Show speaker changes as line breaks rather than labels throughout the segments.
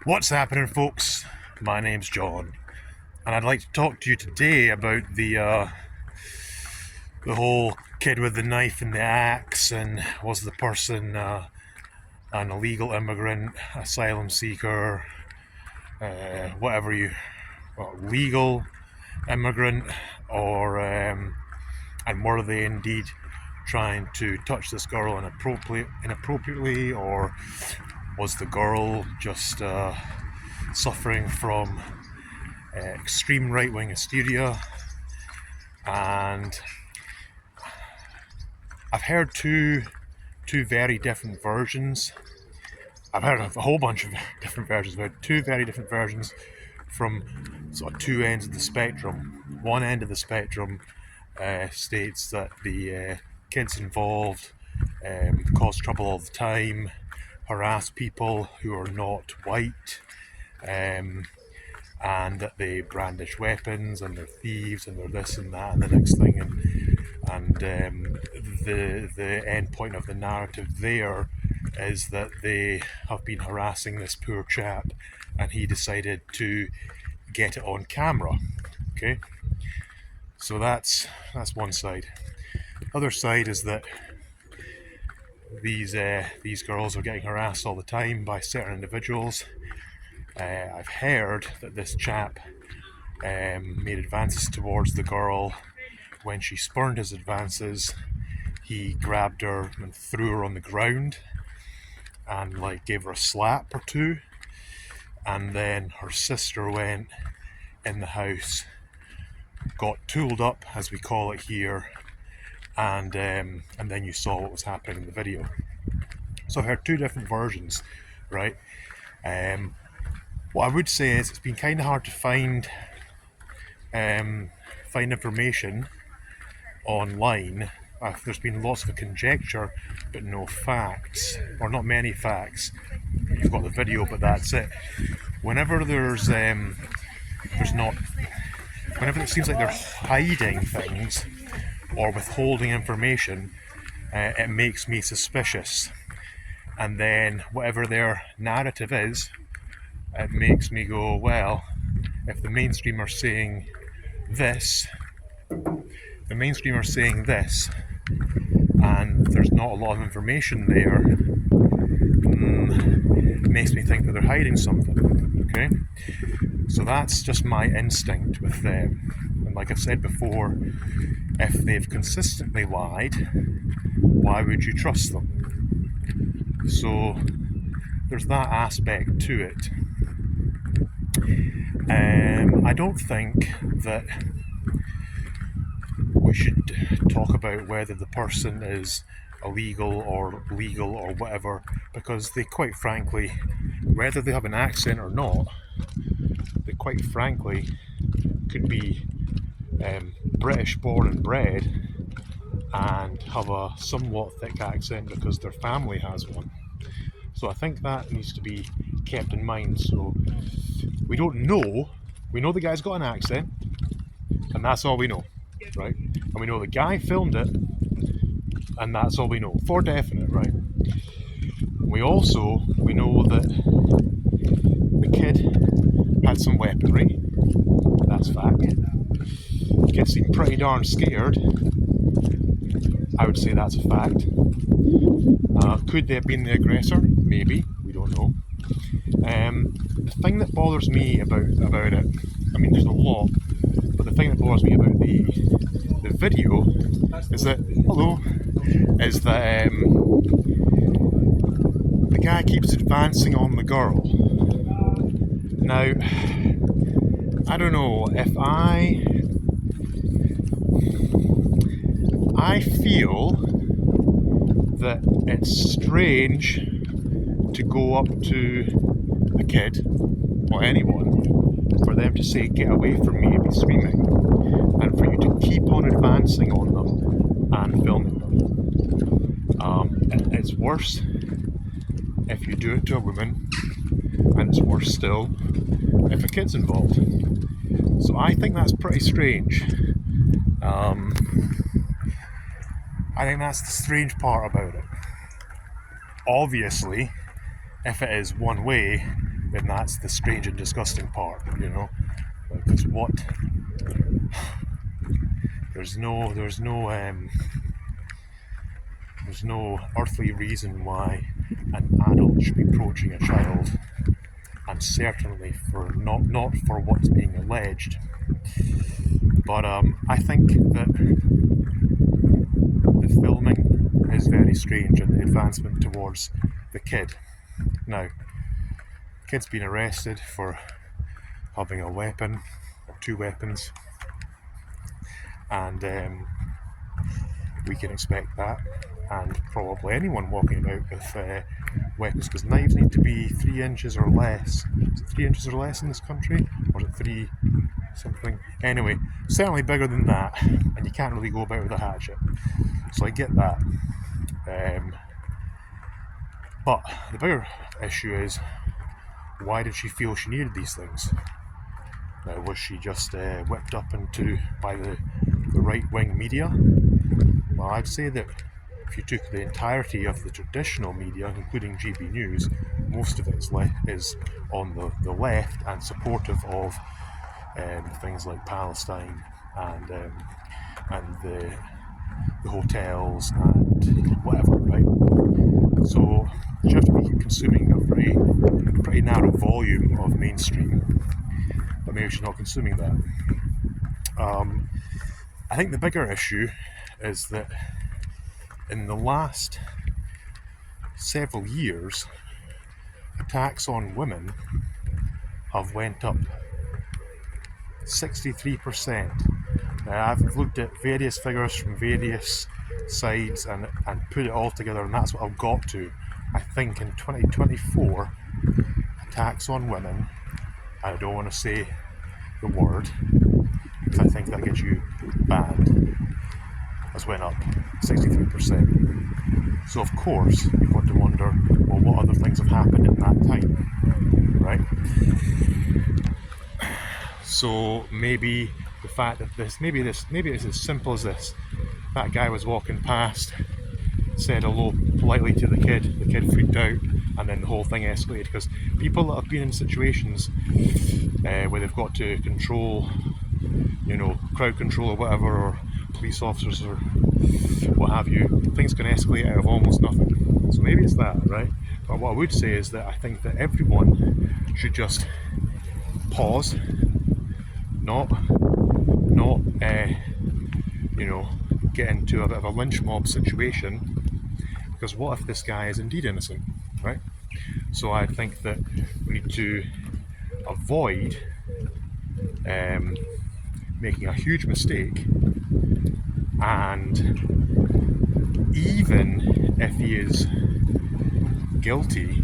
What's happening, folks? My name's John, and I'd like to talk to you today about the whole kid with the knife and the axe, and was the person an illegal immigrant, asylum seeker, whatever legal immigrant, or and were they indeed trying to touch this girl inappropriately, or was the girl just suffering from extreme right-wing hysteria? And I've heard two very different versions. I've heard a whole bunch of different versions. I've heard two very different versions from sort of two ends of the spectrum. One end of the spectrum states that the kids involved cause trouble all the time, harass people who are not white, and that they brandish weapons and they're thieves and they're this and that and the next thing, and the end point of the narrative there is that they have been harassing this poor chap and he decided to get it on camera. Okay, so that's one side. Other side is that these girls are getting harassed all the time by certain individuals. I've heard that this chap made advances towards the girl. When she spurned his advances, he grabbed her and threw her on the ground and gave her a slap or two. And then her sister went in the house, got tooled up, as we call it here, and then you saw what was happening in the video. So I've heard two different versions, right? What I would say is it's been kind of hard to find information online. There's been lots of conjecture, but no facts, or not many facts. You've got the video, but that's it. Whenever there's not, whenever it seems like they're hiding things or withholding information, it makes me suspicious. And then whatever their narrative is, it makes me go, well, if the mainstream are saying this, and there's not a lot of information there, it makes me think that they're hiding something. Okay, so that's just my instinct with them. And like I've said before, if they've consistently lied, why would you trust them? So there's that aspect to it. I don't think that we should talk about whether the person is illegal or legal or whatever, because they quite frankly, whether they have an accent or not, they quite frankly could be British born and bred and have a somewhat thick accent because their family has one. So I think that needs to be kept in mind. So we don't know. We know the guy's got an accent, and that's all we know, right? And we know the guy filmed it, and that's all we know for definite, right? We know that the kid had some weaponry. That's fact. The kid seemed pretty darn scared. I would say that's a fact. Could they have been the aggressor? Maybe. We don't know. The thing that bothers me about it, I mean, there's a lot, but the thing that bothers me about the video is that the guy keeps advancing on the girl. Now, I don't know if I feel that it's strange to go up to a kid or anyone, for them to say, "Get away from me," and be screaming, and for you to keep on advancing on them and filming them. It's worse if you do it to a woman, and it's worse still if a kid's involved. So I think that's pretty strange. I think that's the strange part about it. Obviously, if it is one way, And that's the strange and disgusting part, you know, because there's no earthly reason why an adult should be approaching a child, and certainly for not for what's being alleged. But I think that the filming is very strange and the advancement towards the kid. Now, the kid's been arrested for having a weapon or two weapons, and we can expect that, and probably anyone walking about with weapons, because knives need to be 3 inches or less. Is it 3 inches or less in this country? Or is it 3 something? Anyway, certainly bigger than that, and you can't really go about with a hatchet. So I get that. But the bigger issue is, why did she feel she needed these things? Now, was she just whipped up into by the right-wing media? Well, I'd say that if you took the entirety of the traditional media, including GB News, most of it is on the left and supportive of things like Palestine and the hotels and whatever, right? So you have to be consuming a pretty narrow volume of mainstream, but maybe she's not consuming that. I think the bigger issue is that in the last several years, attacks on women have went up 63%. Now, I've looked at various figures from various sides and put it all together, and that's what I've got to. I think in 2024, attacks on women, I don't want to say the word, because I think that gets you banned, has went up 63%. So of course, you've got to wonder, well, what other things have happened in that time, right? So maybe the fact that maybe it's as simple as this. That guy was walking past, said hello politely to the kid freaked out, and then the whole thing escalated, because people that have been in situations where they've got to control, crowd control or whatever, or police officers or what have you, things can escalate out of almost nothing. So maybe it's that, right? But what I would say is that I think that everyone should just pause, not get into a bit of a lynch mob situation, because what if this guy is indeed innocent, right? So I think that we need to avoid making a huge mistake, and even if he is guilty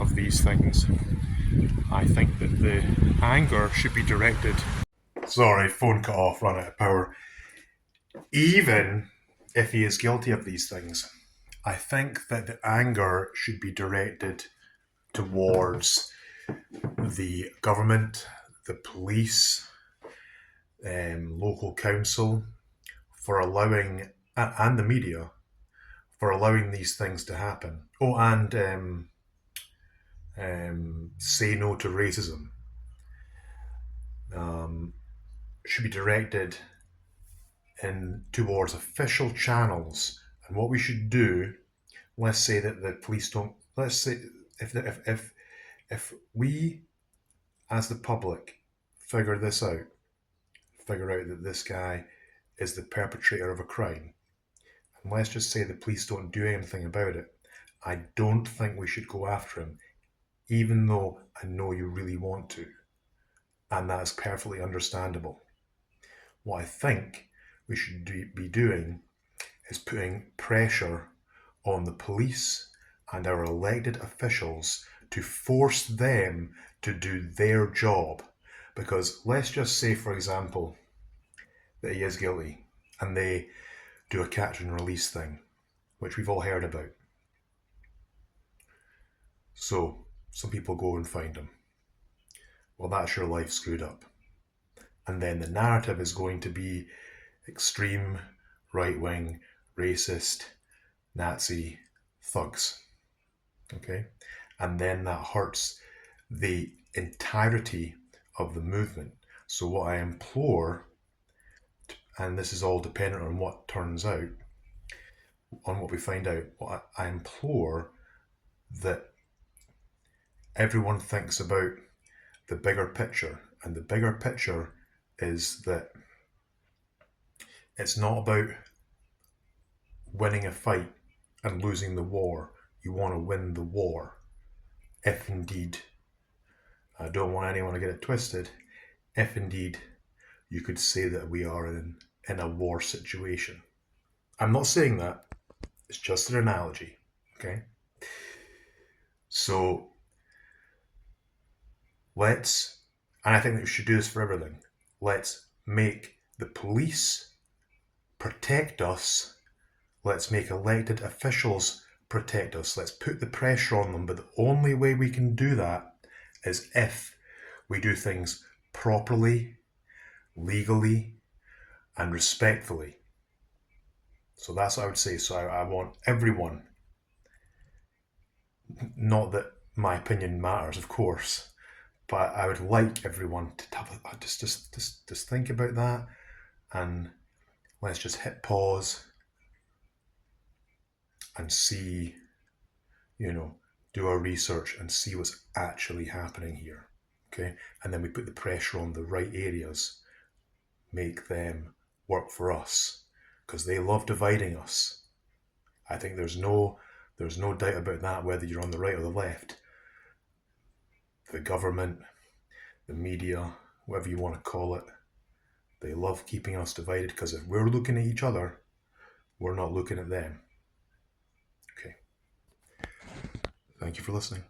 of these things, I think that the anger should be directed. Sorry, phone cut off, ran out of power. Even if he is guilty of these things, I think that the anger should be directed towards the government, the police, local council, for allowing, and the media, for allowing these things to happen. Oh, and say no to racism. Should be directed towards official channels. And what we should do, let's say that the police don't. Let's say if we, as the public, figure this out, figure out that this guy is the perpetrator of a crime, and let's just say the police don't do anything about it, I don't think we should go after him, even though I know you really want to, and that's perfectly understandable. What I think we should be doing is putting pressure on the police and our elected officials to force them to do their job. Because let's just say, for example, that he is guilty and they do a catch and release thing, which we've all heard about. So some people go and find him. Well, that's your life screwed up. And then the narrative is going to be extreme, right-wing, racist, Nazi thugs. Okay? And then that hurts the entirety of the movement. So what I implore, and this is all dependent on what turns out, on what we find out, what I implore that everyone thinks about the bigger picture. And the bigger picture is that it's not about winning a fight and losing the war. You want to win the war. If indeed, I don't want anyone to get it twisted, if indeed you could say that we are in a war situation. I'm not saying that, it's just an analogy, okay? So let's, and I think that we should do this for everything, let's make the police protect us. Let's make elected officials protect us. Let's put the pressure on them. But the only way we can do that is if we do things properly, legally, and respectfully. So that's what I would say. So I want everyone, not that my opinion matters, of course, but I would like everyone to have just think about that, and let's just hit pause and see, do our research and see what's actually happening here. Okay, and then we put the pressure on the right areas, make them work for us, because they love dividing us. I think there's no doubt about that, whether you're on the right or the left. The government, the media, whatever you want to call it, they love keeping us divided, because if we're looking at each other, we're not looking at them. Okay. Thank you for listening.